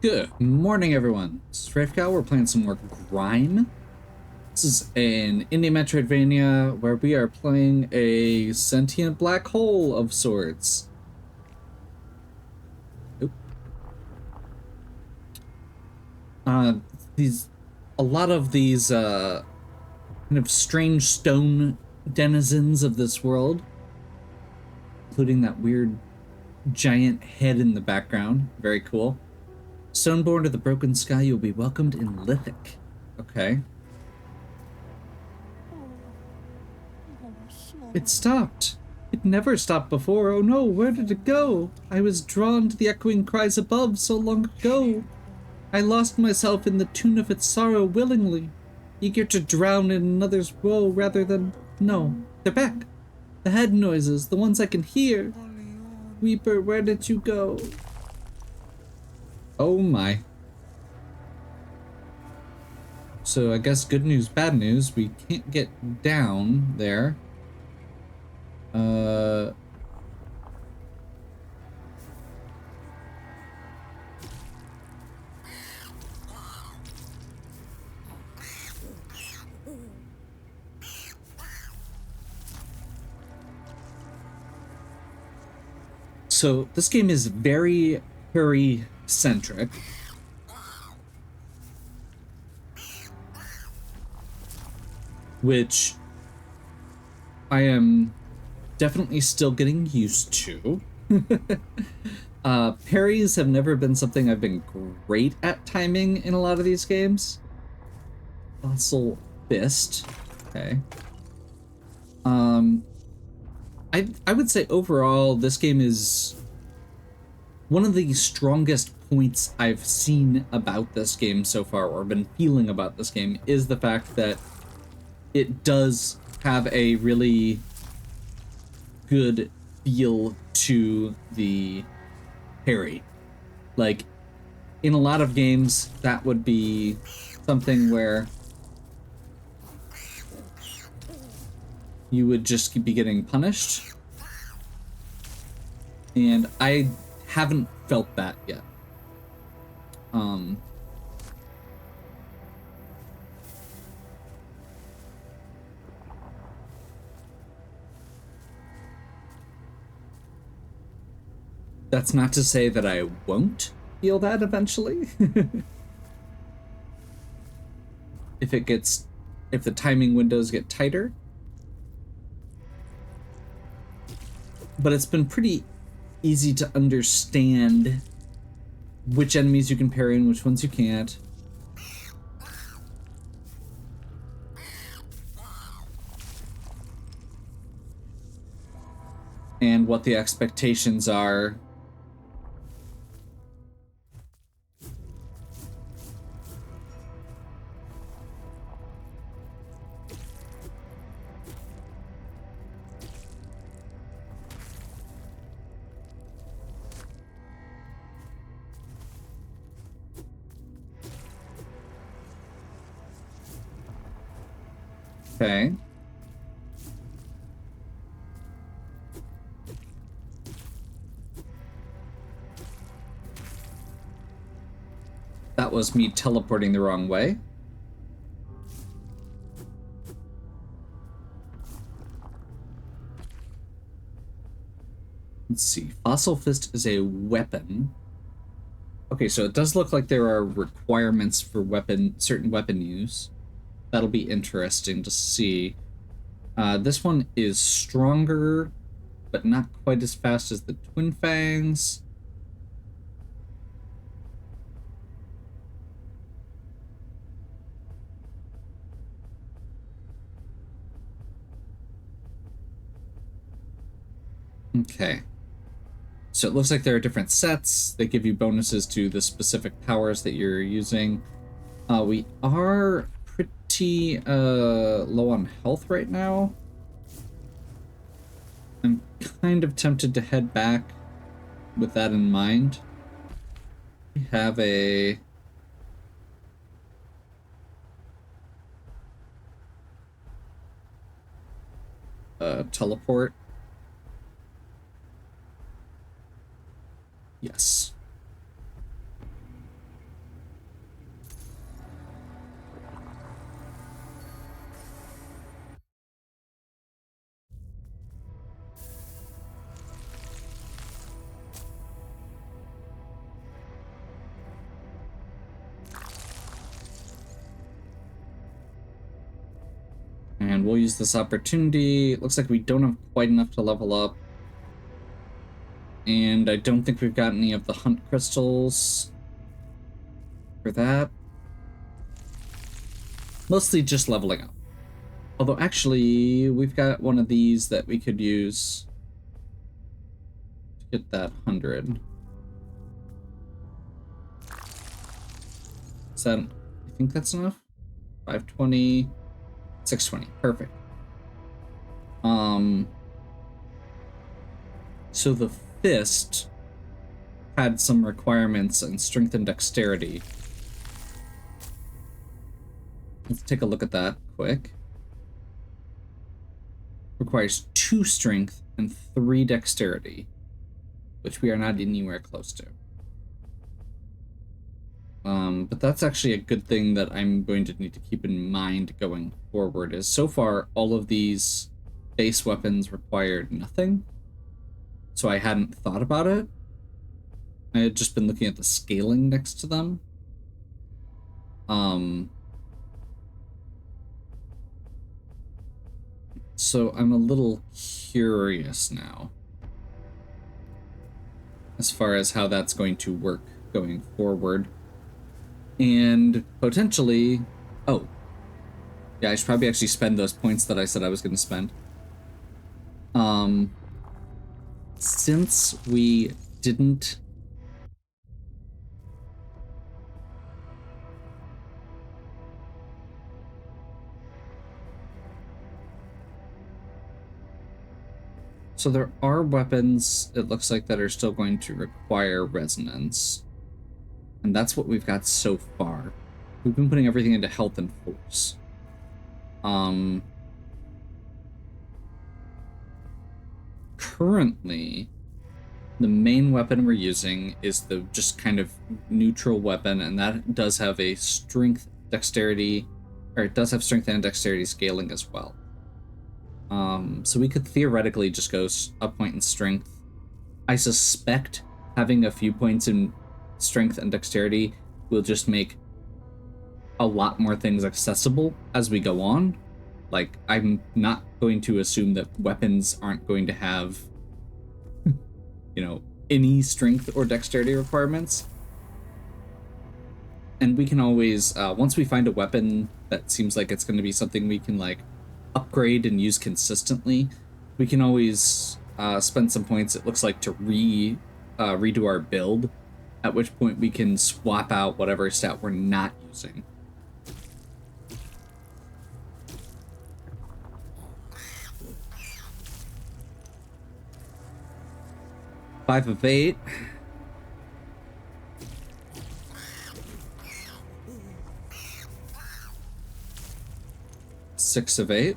Good morning, everyone. This is Rafecal. We're playing some more Grime. This is an indie Metroidvania where we are playing a sentient black hole of sorts. Oop. Uh, a lot of these kind of strange stone denizens of this world, including that weird giant head in the background. Very cool. Stoneborn to the broken sky, you'll be welcomed in Lithic. Okay. It stopped. It never stopped before. Oh no, where did it go? I was drawn to the echoing cries above so long ago. I lost myself in the tune of its sorrow willingly, eager to drown in another's woe rather than... No, they're back. The head noises, the ones I can hear. Weeper, where did you go? Oh my. So I guess good news, bad news. We can't get down there. So this game is very hurry-centric. Which I am definitely still getting used to. Parries have never been something I've been great at timing in a lot of these games. Fossil Fist. Okay. I would say overall this game is one of the strongest points I've seen about this game so far, or been feeling about this game, is the fact that it does have a really good feel to the parry. Like, in a lot of games, that would be something where you would just be getting punished. And I haven't felt that yet. That's not to say that I won't feel that eventually. If the timing windows get tighter. But it's been pretty easy to understand which enemies you can parry and which ones you can't. And what the expectations are. Okay. That was me teleporting the wrong way. Let's see. Fossil Fist is a weapon. Okay, so it does look like there are requirements for certain weapon use. That'll be interesting to see. This one is stronger, but not quite as fast as the Twin Fangs. Okay. So it looks like there are different sets. They give you bonuses to the specific powers that you're using. We are pretty low on health right now. I'm kind of tempted to head back with that in mind. We have a teleport. Yes. And we'll use this opportunity. It looks like we don't have quite enough to level up. And I don't think we've got any of the hunt crystals for that. Mostly just leveling up. Although actually, we've got one of these that we could use to get that 100. Is that, I think that's enough? 520, 620, perfect. So the fist had some requirements in strength and dexterity. Let's take a look at that quick. Requires 2 strength and 3 dexterity, which we are not anywhere close to. But that's actually a good thing that I'm going to need to keep in mind going forward, is so far all of these base weapons required nothing. So I hadn't thought about it. I had just been looking at the scaling next to them. So I'm a little curious now as far as how that's going to work going forward. And potentially... Oh. Yeah, I should probably actually spend those points that I said I was going to spend. Since we didn't... So there are weapons, it looks like, that are still going to require resonance. And that's what we've got so far. We've been putting everything into health and force. Currently, the main weapon we're using is the just kind of neutral weapon, and that does have a strength, dexterity, or it does have strength and dexterity scaling as well. So we could theoretically just go a point in strength. I suspect having a few points in strength and dexterity will just make a lot more things accessible as we go on. Like, I'm not going to assume that weapons aren't going to have, you know, any strength or dexterity requirements. And we can always, once we find a weapon that seems like it's going to be something we can, like, upgrade and use consistently, we can always spend some points, it looks like, to redo our build, at which point we can swap out whatever stat we're not using. Five of 8. Six of 8.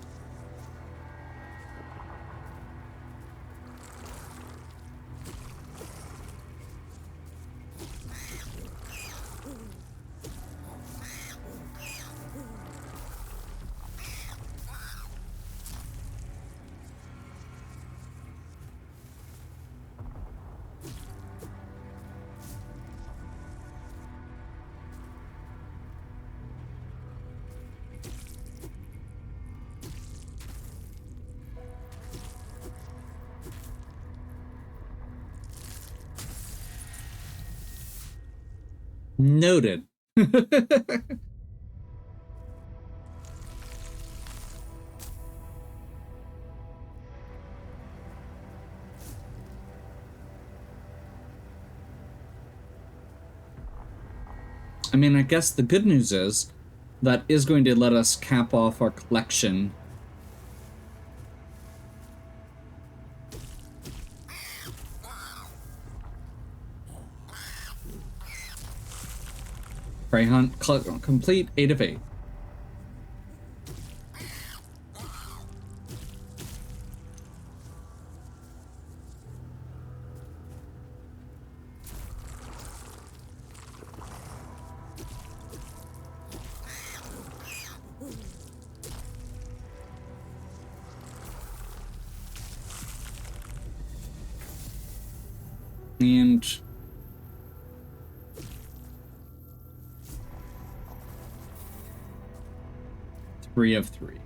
Noted. I mean, I guess the good news is that is going to let us cap off our collection. Prey hunt complete, 8 of 8. And 3 of 3.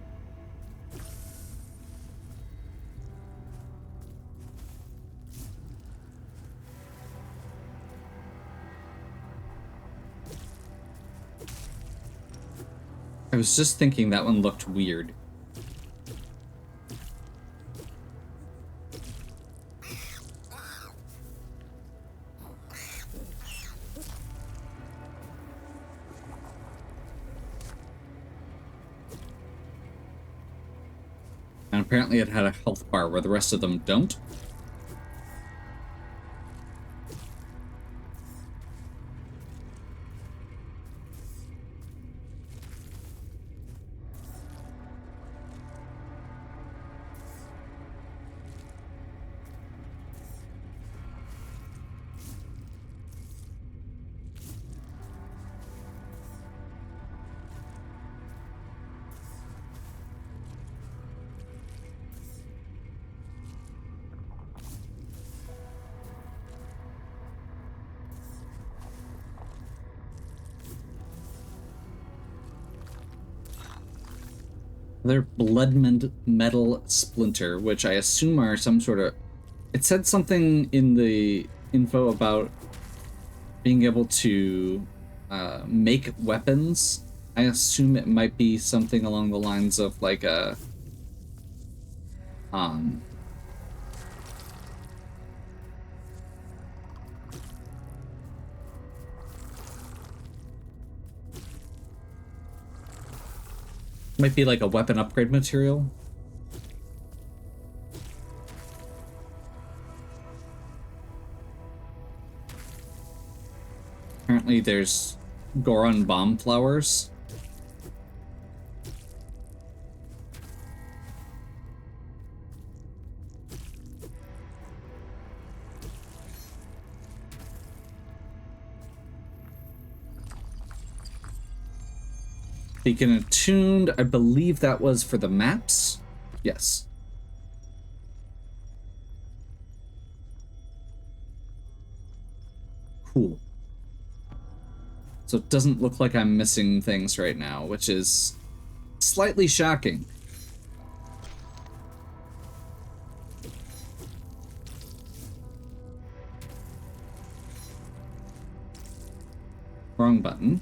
I was just thinking that one looked weird. And apparently it had a health bar where the rest of them don't. Their blood metal splinter, which I assume are some sort of... It said something in the info about being able to make weapons. I assume it might be something along the lines of like a... might be like a weapon upgrade material. Apparently there's Goron bomb flowers. Beacon attuned. I believe that was for the maps. Yes. Cool. So it doesn't look like I'm missing things right now, which is slightly shocking. Wrong button.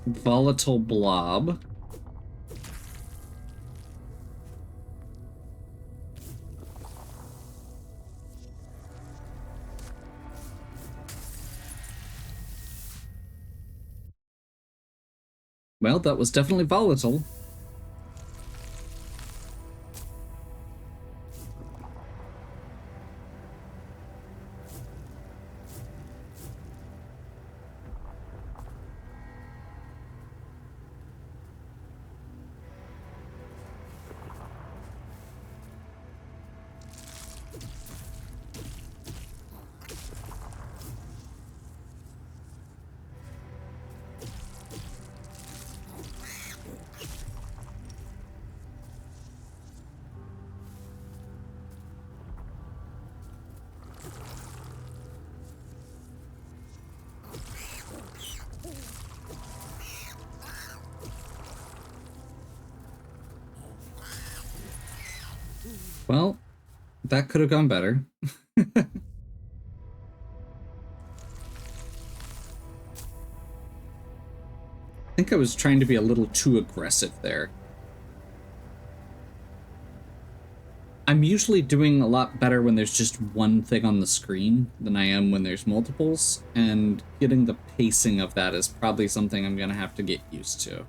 Volatile blob. Well, that was definitely volatile. Well, that could have gone better. I think I was trying to be a little too aggressive there. I'm usually doing a lot better when there's just one thing on the screen than I am when there's multiples, and getting the pacing of that is probably something I'm gonna have to get used to.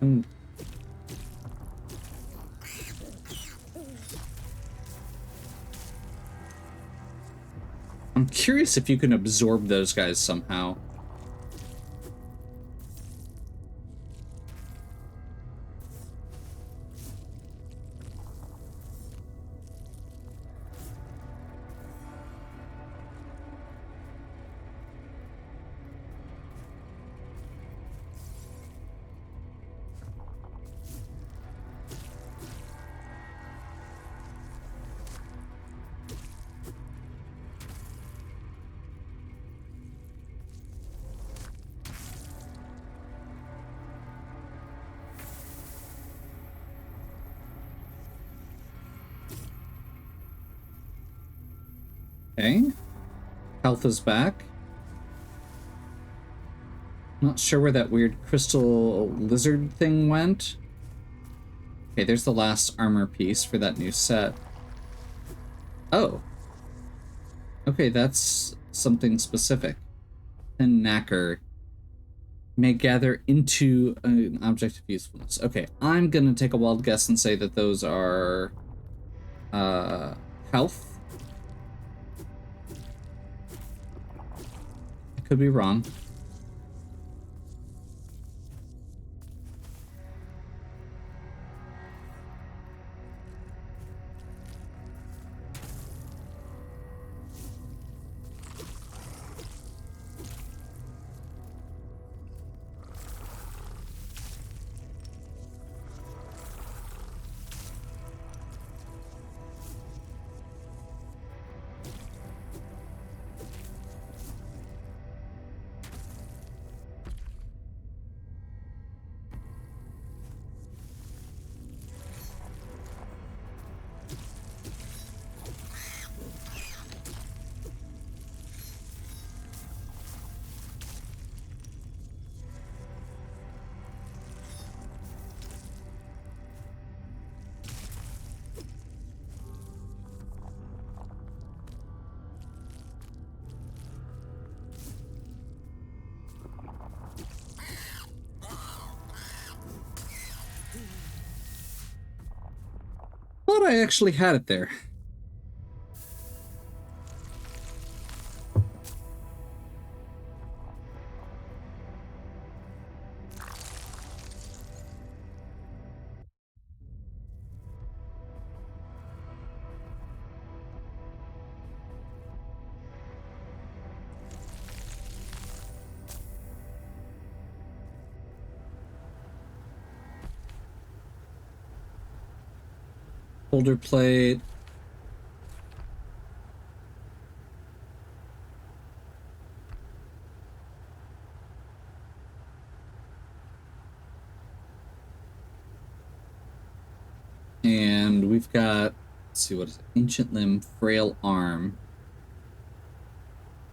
I'm curious if you can absorb those guys somehow. Okay. Health is back. Not sure where that weird crystal lizard thing went. Okay, there's the last armor piece for that new set. Oh. Okay, that's something specific. And knacker may gather into an object of usefulness. Okay, I'm gonna take a wild guess and say that those are health. I could be wrong. Thought I actually had it there. Holder plate. And we've got, let's see, what is it? Ancient limb, frail arm.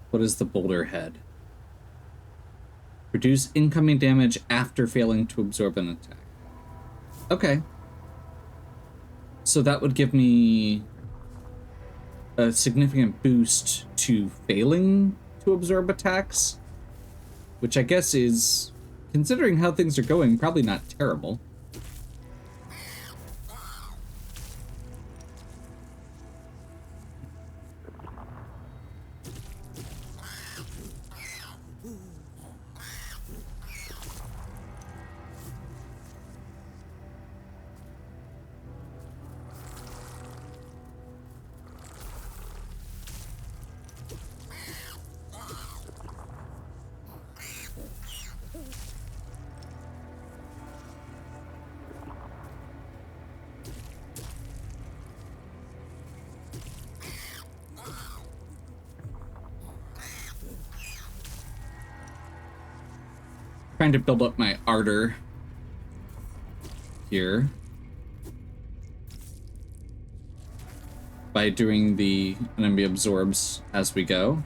What is the boulder head? Reduce incoming damage after failing to absorb an attack. Okay. So that would give me a significant boost to failing to absorb attacks, which I guess is, considering how things are going, probably not terrible. Trying to build up my ardor here by doing the enemy absorbs as we go.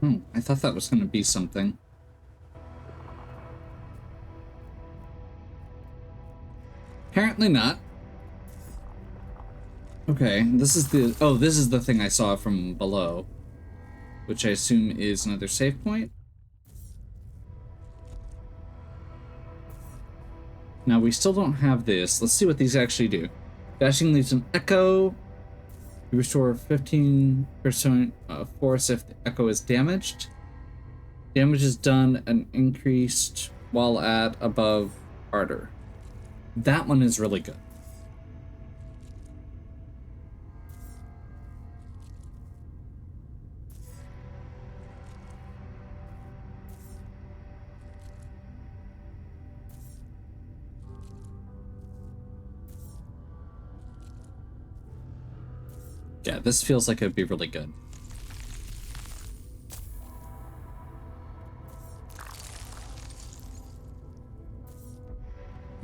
Oh, I thought that was going to be something. Apparently not. Okay, this is the... Oh, this is the thing I saw from below, which I assume is another save point. Now, we still don't have this. Let's see what these actually do. Dashing leaves an echo. You restore 15% force if the echo is damaged. Damage is done and increased while at above ardor. That one is really good. Yeah, this feels like it'd be really good.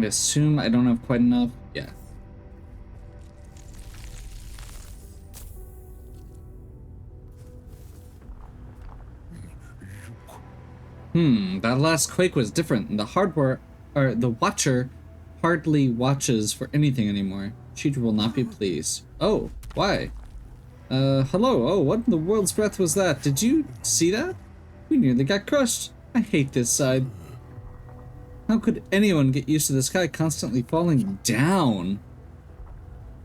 I assume I don't have quite enough. Yeah. That last quake was different. The hardware, or the Watcher, hardly watches for anything anymore. She will not be pleased. Oh, why? Hello. Oh, what in the world's breath was that? Did you see that? We nearly got crushed. I hate this side. How could anyone get used to the sky constantly falling down?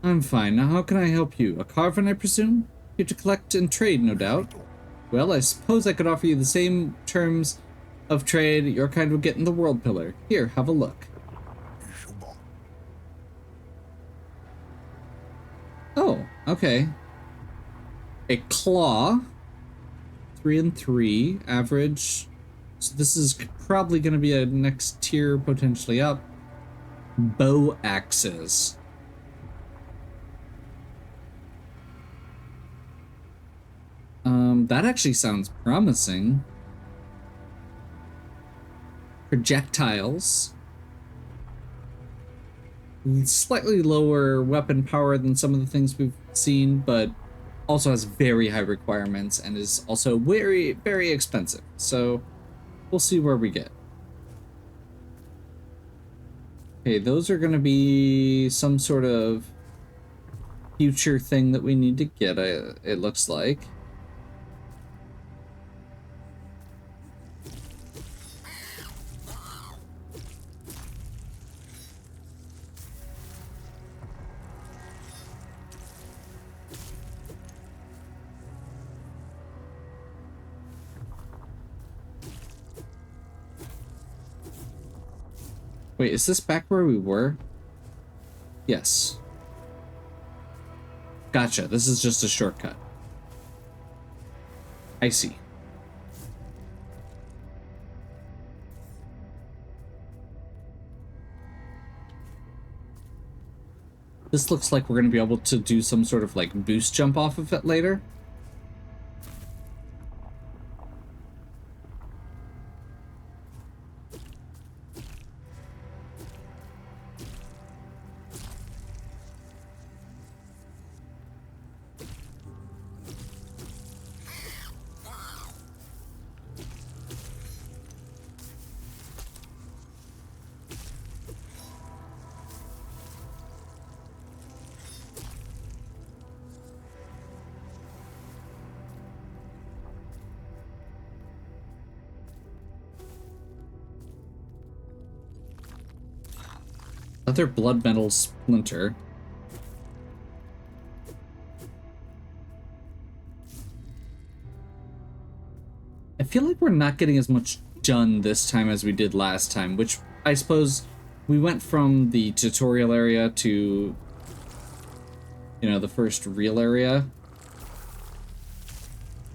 I'm fine. Now how can I help you? A caravan, I presume? Here to collect and trade, no doubt. Well, I suppose I could offer you the same terms of trade your kind would get in the World Pillar. Here, have a look. Oh, okay. A claw. 3 and 3. Average. So this is probably going to be a next tier, potentially up. Bow axes. That actually sounds promising. Projectiles. Slightly lower weapon power than some of the things we've seen, but also has very high requirements and is also very, very expensive. So we'll see where we get. Okay, those are going to be some sort of future thing that we need to get, it looks like. Wait, is this back where we were? Yes. Gotcha, this is just a shortcut. I see. This looks like we're going to be able to do some sort of like boost jump off of it later. Another blood metal splinter. I feel like we're not getting as much done this time as we did last time, which I suppose we went from the tutorial area to, you know, the first real area.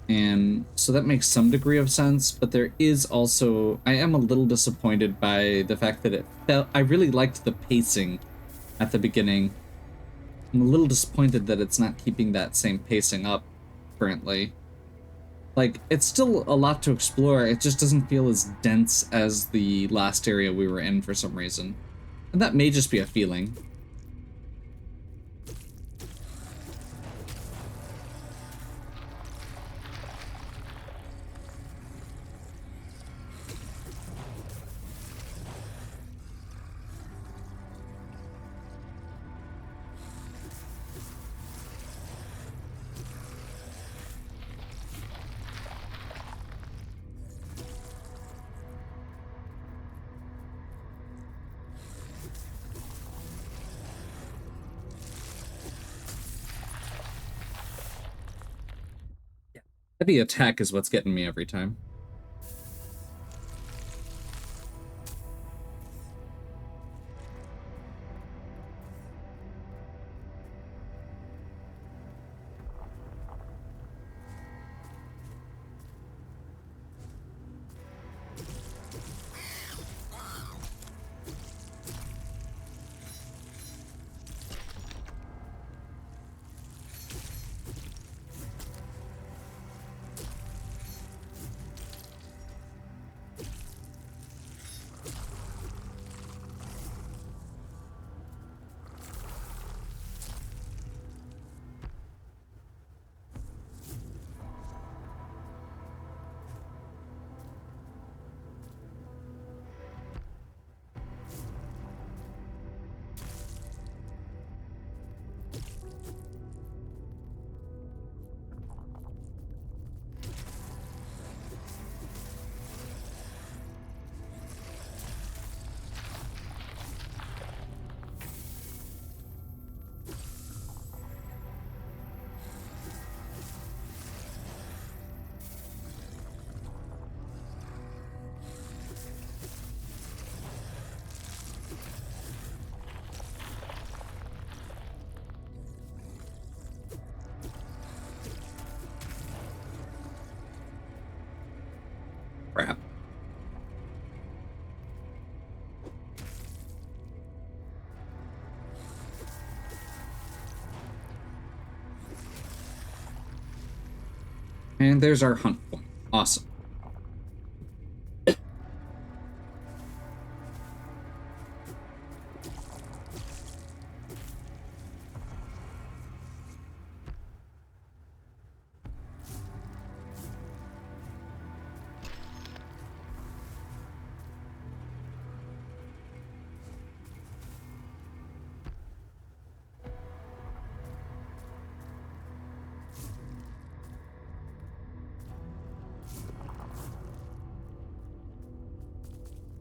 And so that makes some degree of sense, but there is also, I am a little disappointed by the fact that it felt, I really liked the pacing at the beginning. I'm a little disappointed that it's not keeping that same pacing up currently. Like, it's still a lot to explore, it just doesn't feel as dense as the last area we were in for some reason. And that may just be a feeling. Heavy attack is what's getting me every time. Crap. And there's our hunt point. Awesome.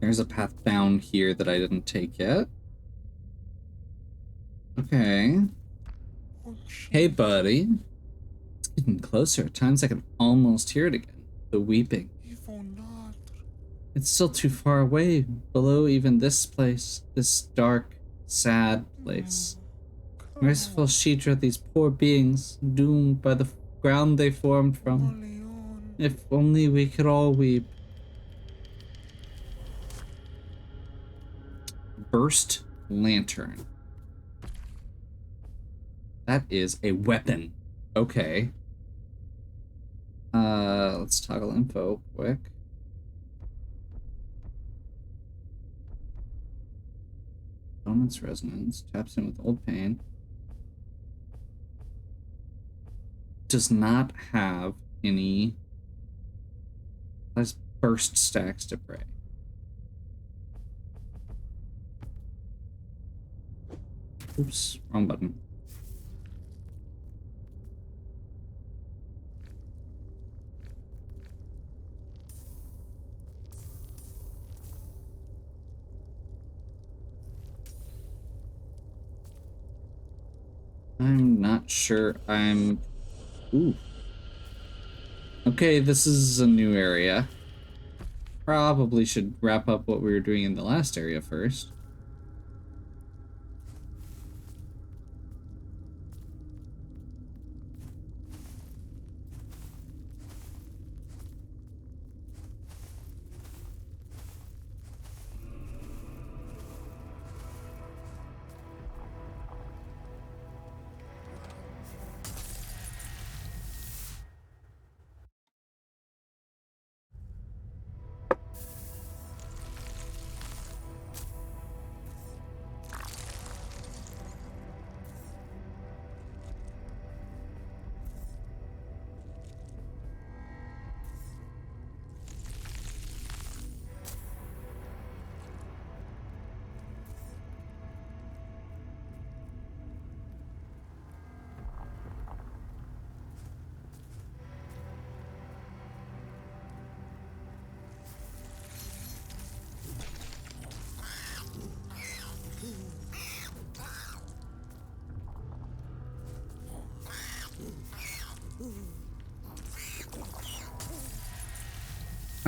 There's a path down here that I didn't take yet. Okay. Hey, buddy. It's getting closer. At times I can almost hear it again. The weeping. It's still too far away, below even this place. This dark, sad place. Merciful Shidra, these poor beings, doomed by the ground they formed from. If only we could all weep. Burst lantern. That is a weapon. Okay. Let's toggle info quick. Moments resonance. Taps in with old pain. Does not have any. Let's burst stacks to prey. Oops, wrong button. I'm not sure I'm... Ooh. Okay, this is a new area. Probably should wrap up what we were doing in the last area first.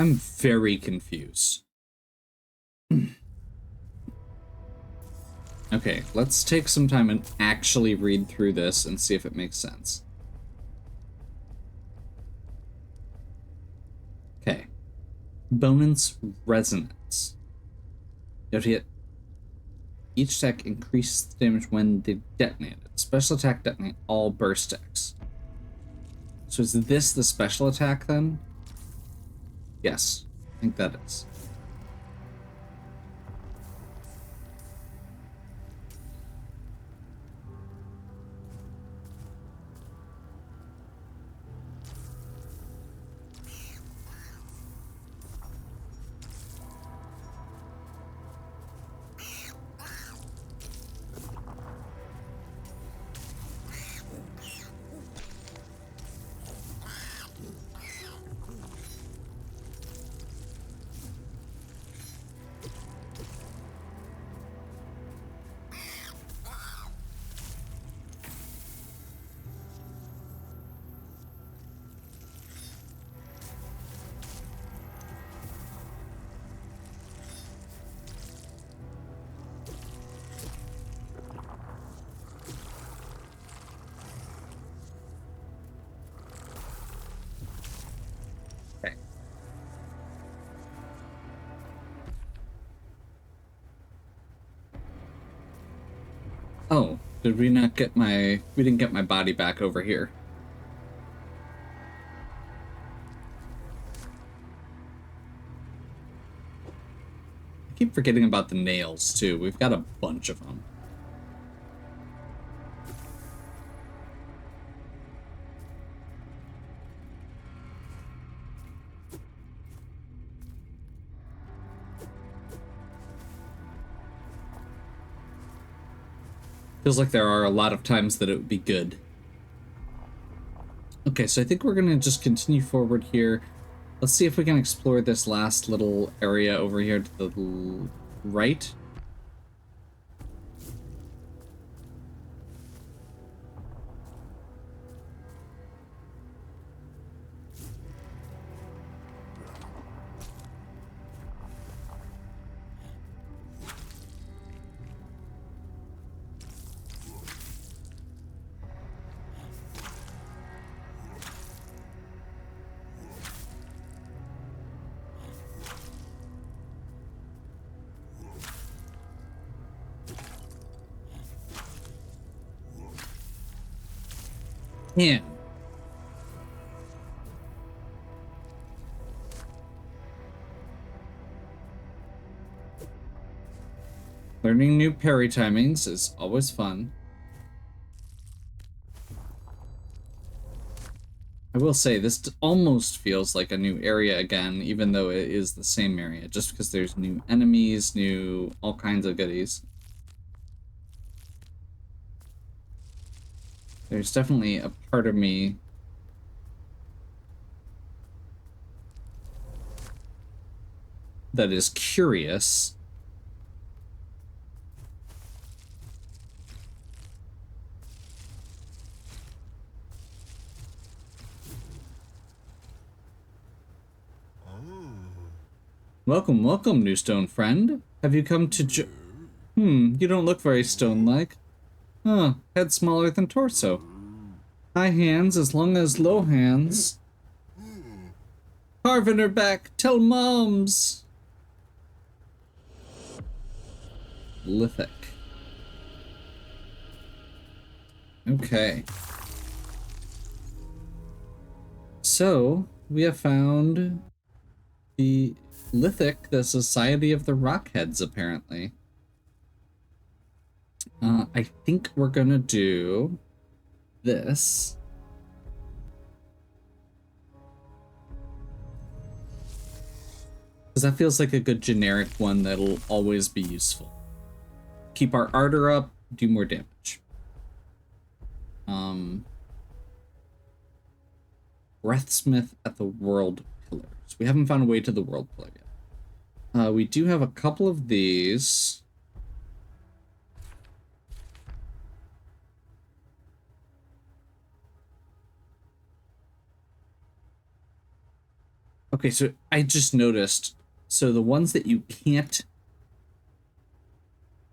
I'm very confused. Okay, let's take some time and actually read through this and see if it makes sense. Okay. Bonus resonance. You have to get each attack increases damage when they detonated. Special attack detonate all burst decks. So is this the special attack then? Yes, I think that is. Okay. Oh, did we not get my... We didn't get my body back over here. I keep forgetting about the nails, too. We've got a bunch of them. Feels like there are a lot of times that it would be good. Okay, so I think we're gonna just continue forward here. Let's see if we can explore this last little area over here to the right. Yeah. Learning new parry timings is always fun. I will say, this almost feels like a new area again, even though it is the same area, just because there's new enemies, new all kinds of goodies. There's definitely a part of me that is curious. Welcome, welcome, new stone friend. Have you come to you don't look very stone-like. Huh, head smaller than torso. High hands as long as low hands. Carving her back, tell moms! Lithic. Okay. So, we have found the Lithic, the Society of the Rockheads, apparently. I think we're gonna do this. Because that feels like a good generic one that'll always be useful. Keep our ardor up, do more damage. Breathsmith at the World Pillars. We haven't found a way to the World Pillar yet. We do have a couple of these. Okay, so I just noticed. So the ones that you can't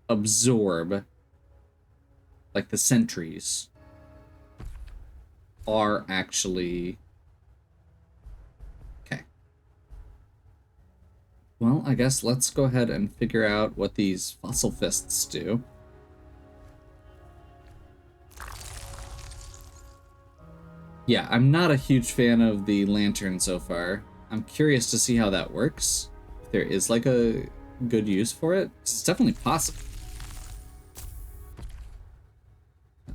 absorb, like the sentries, are actually... Okay. Well, I guess let's go ahead and figure out what these fossil fists do. Yeah, I'm not a huge fan of the lantern so far. I'm curious to see how that works. If there is like a good use for it. It's definitely possible.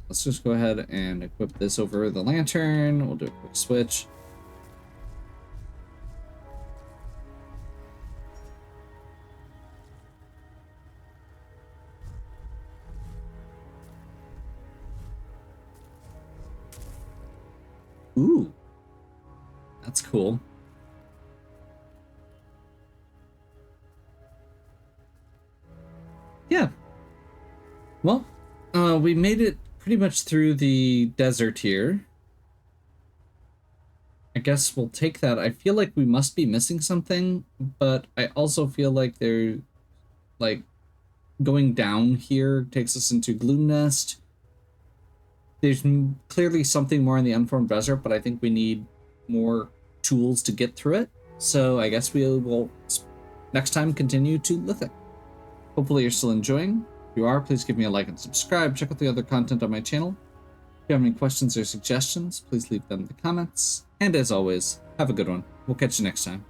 Let's just go ahead and equip this over the lantern. We'll do a quick switch. Ooh, that's cool. Yeah. Well, we made it pretty much through the desert here. I guess we'll take that. I feel like we must be missing something, but I also feel like they're like going down here takes us into Gloom Nest. There's clearly something more in the Unformed Desert, but I think we need more tools to get through it. So I guess we will next time continue to Lithic. Hopefully you're still enjoying. If you are, please give me a like and subscribe. Check out the other content on my channel. If you have any questions or suggestions, please leave them in the comments. And as always, have a good one. We'll catch you next time.